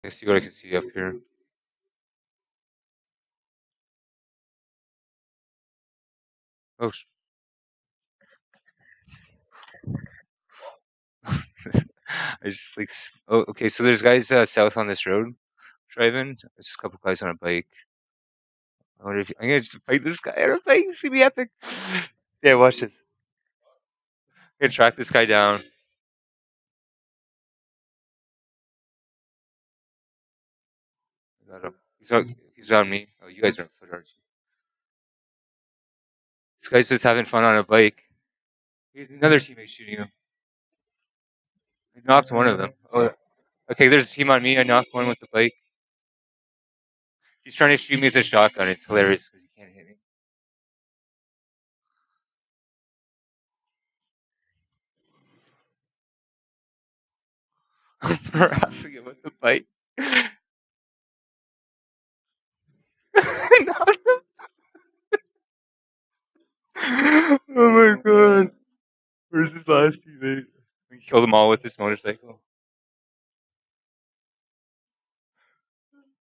Let's see what I can see up here. Oh, I just like. Oh, okay. So there's guys south on this road driving. There's a couple guys on a bike. I wonder if I'm gonna just fight this guy on a bike. It's gonna be epic. Yeah, watch this. I'm gonna track this guy down. I got him. He's on me. Oh, you guys are on foot, aren't you? This guy's just having fun on a bike. Here's another teammate shooting him. I knocked one of them. Oh, okay. There's a team on me. I knocked one with the bike. He's trying to shoot me with a shotgun. It's hilarious because he can't hit me. I'm harassing him with the bike. I knocked him. Oh my god. Where's his last teammate? He killed them all with his motorcycle.